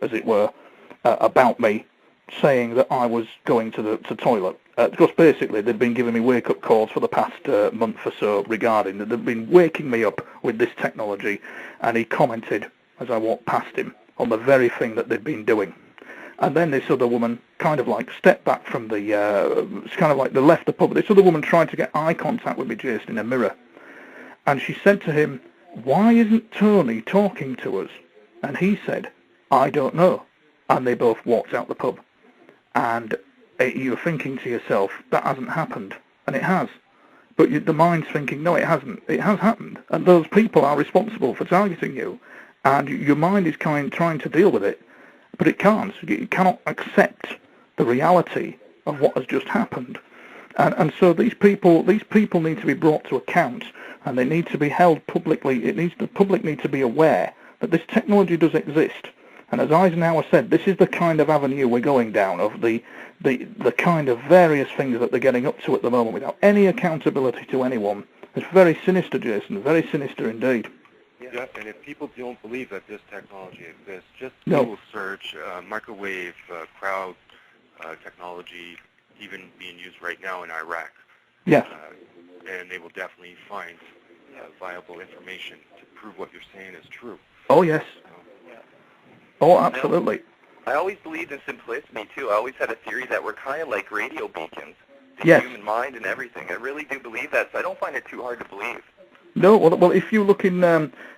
as it were, about me, saying that I was going to the toilet. Because basically they'd been giving me wake-up calls for the past month or so regarding that. They'd been waking me up with this technology, and he commented as I walked past him on the very thing that they'd been doing. And then this other woman kind of like stepped back from the, it's kind of like they left the pub. This other woman tried to get eye contact with me, Jason, in a mirror. And she said to him, "Why isn't Tony talking to us?" And he said, "I don't know." And they both walked out the pub. And you're thinking to yourself, that hasn't happened. And it has. But the mind's thinking, no, it hasn't. It has happened. And those people are responsible for targeting you. And your mind is trying to deal with it. But it can't. It cannot accept the reality of what has just happened. And so these people need to be brought to account, and they need to be held publicly. The public need to be aware that this technology does exist. And as Eisenhower said, this is the kind of avenue we're going down, of the kind of various things that they're getting up to at the moment without any accountability to anyone. It's very sinister, Jason, very sinister indeed. Yeah, and if people don't believe that this technology exists, just Google search microwave crowd technology even being used right now in Iraq. Yes. And they will definitely find viable information to prove what you're saying is true. Oh, yes. Oh, absolutely. I always believed in simplicity, too. I always had a theory that we're kind of like radio beacons, the yes. human mind and everything. I really do believe that, so I don't find it too hard to believe. No, well, if you look in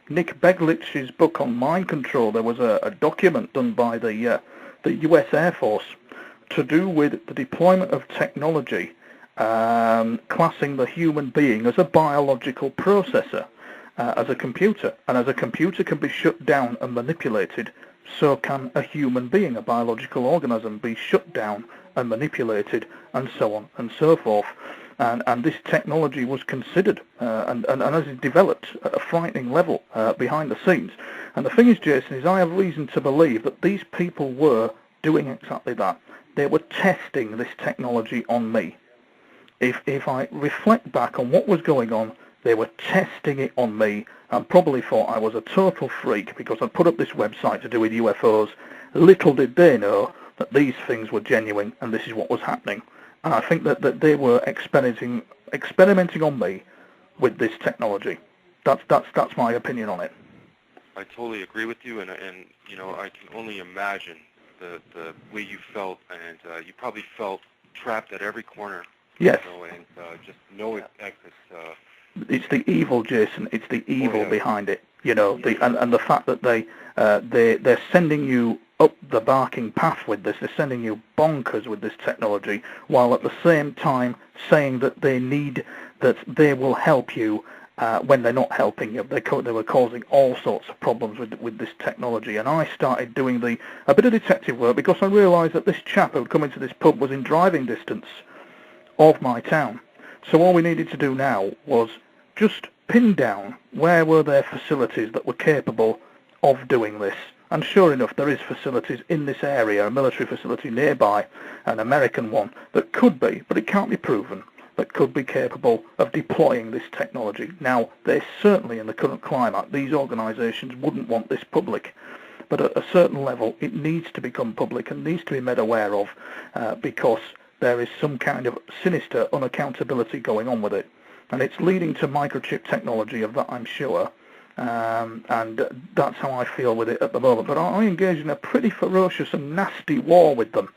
Nick Beglich's book on mind control, there was a document done by the U.S. Air Force to do with the deployment of technology, classing the human being as a biological processor, as a computer. And as a computer can be shut down and manipulated, so can a human being, a biological organism, be shut down and manipulated, and so on and so forth. And this technology was considered and as it developed at a frightening level behind the scenes. And the thing is, Jason, is I have reason to believe that these people were doing exactly that. They were testing this technology on me. If I reflect back on what was going on, they were testing it on me and probably thought I was a total freak because I'd put up this website to do with UFOs. Little did they know that these things were genuine and this is what was happening. And I think that they were experimenting on me with this technology. That's my opinion on it. I totally agree with you, and you know, I can only imagine the way you felt, and you probably felt trapped at every corner. Yes. You know, and just know it exists. It's the evil, Jason. It's the evil behind it. You know, and the fact that they're sending you up the barking path with this. They're sending you bonkers with this technology, while at the same time saying that they will help you when they're not helping you. They were causing all sorts of problems with this technology. And I started doing a bit of detective work because I realised that this chap who had come into this pub was in driving distance of my town. So all we needed to do now was just pin down where were there facilities that were capable of doing this. And sure enough, there is facilities in this area, a military facility nearby, an American one, that could be, but it can't be proven, that could be capable of deploying this technology. Now, they certainly, in the current climate, these organisations wouldn't want this public. But at a certain level, it needs to become public and needs to be made aware of because there is some kind of sinister unaccountability going on with it. And it's leading to microchip technology, of that I'm sure. And that's how I feel with it at the moment. But I engage in a pretty ferocious and nasty war with them.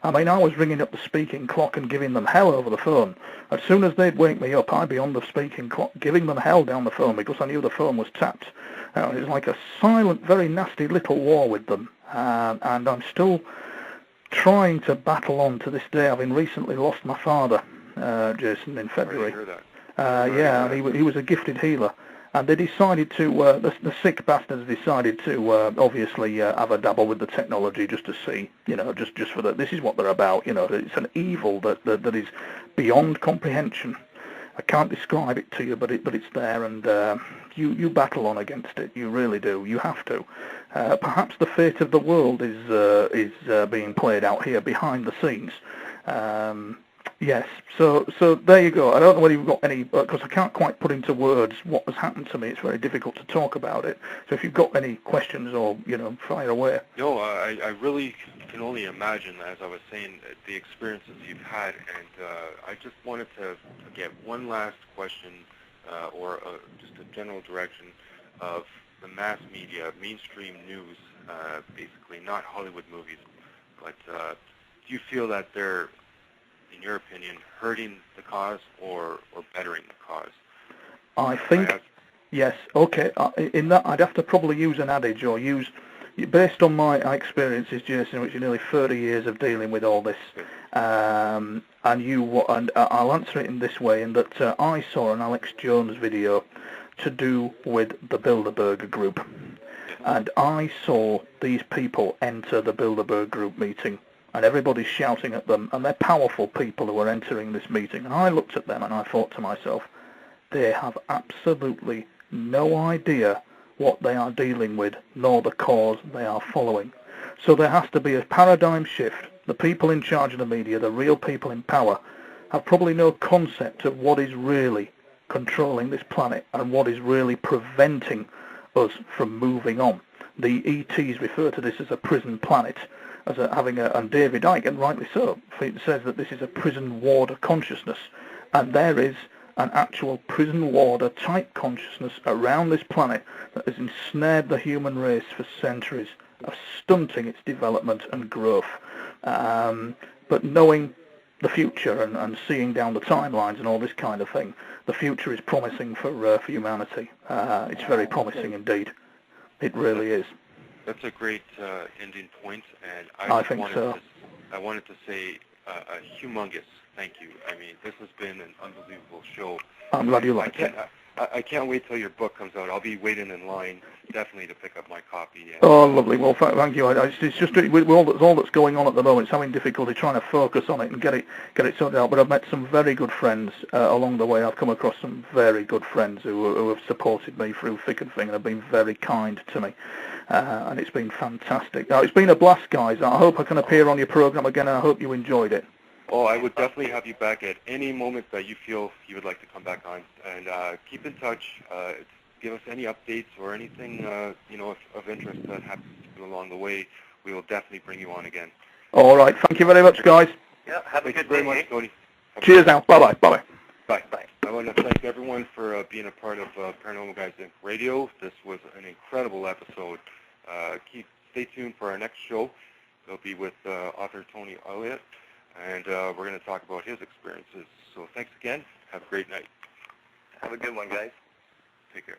I mean, I was ringing up the speaking clock and giving them hell over the phone. As soon as they'd wake me up, I'd be on the speaking clock giving them hell down the phone because I knew the phone was tapped. It was like a silent, very nasty little war with them. And I'm still trying to battle on to this day, having recently lost my father, Jason, in February. He was a gifted healer. And they decided to, the sick bastards decided to obviously have a dabble with the technology just to see, you know, just for that. This is what they're about, you know. It's an evil that is beyond comprehension. I can't describe it to you, but it's there, and you battle on against it. You really do. You have to. Perhaps the fate of the world is being played out here behind the scenes. Yes, so there you go. I don't know whether you've got any, because I can't quite put into words what has happened to me. It's very difficult to talk about it. So if you've got any questions or, fire away. No, I really can only imagine, as I was saying, the experiences you've had, and I just wanted to get one last question, or just a general direction of the mass media, mainstream news, basically, not Hollywood movies, but do you feel that they're, in your opinion, hurting the cause or bettering the cause? I think, yes, okay. In that, I'd have to probably use an adage or based on my experiences, Jason, which is nearly 30 years of dealing with all this, and I'll answer it in this way, in that I saw an Alex Jones video to do with the Bilderberg group, and I saw these people enter the Bilderberg group meeting, and everybody's shouting at them, and they're powerful people who are entering this meeting. And I looked at them and I thought to myself, they have absolutely no idea what they are dealing with, nor the cause they are following. So there has to be a paradigm shift. The people in charge of the media, the real people in power, have probably no concept of what is really controlling this planet and what is really preventing us from moving on. The ETs refer to this as a prison planet, and David Icke, and rightly so, says that this is a prison warder consciousness, and there is an actual prison warder type consciousness around this planet that has ensnared the human race for centuries, of stunting its development and growth. But knowing the future and seeing down the timelines and all this kind of thing, the future is promising for humanity. It's very promising indeed. It really is. That's a great ending point, and I think so. I wanted to say a humongous thank you. I mean, this has been an unbelievable show. I'm glad you liked it. I can't wait till your book comes out. I'll be waiting in line, definitely, to pick up my copy. And, oh, lovely. Well, thank you. It's just with all that's going on at the moment, it's having difficulty trying to focus on it and get it sorted out. But I've met some very good friends along the way. I've come across some very good friends who have supported me through thick and thin and have been very kind to me. And it's been fantastic. Now, it's been a blast, guys. I hope I can appear on your program again, and I hope you enjoyed it. Oh, I would definitely have you back at any moment that you feel you would like to come back on. And keep in touch. Give us any updates or anything, of interest that happens along the way. We will definitely bring you on again. All right. Thank you very much, guys. Yeah, have a good day. Thank you very much, Tony. Cheers now. Bye-bye. Bye-bye. Bye. Bye. I want to thank everyone for being a part of Paranormal Guys Inc. Radio. This was an incredible episode. Stay tuned for our next show. It'll be with author Tony Elliott, and we're going to talk about his experiences. So thanks again. Have a great night. Have a good one, guys. Take care.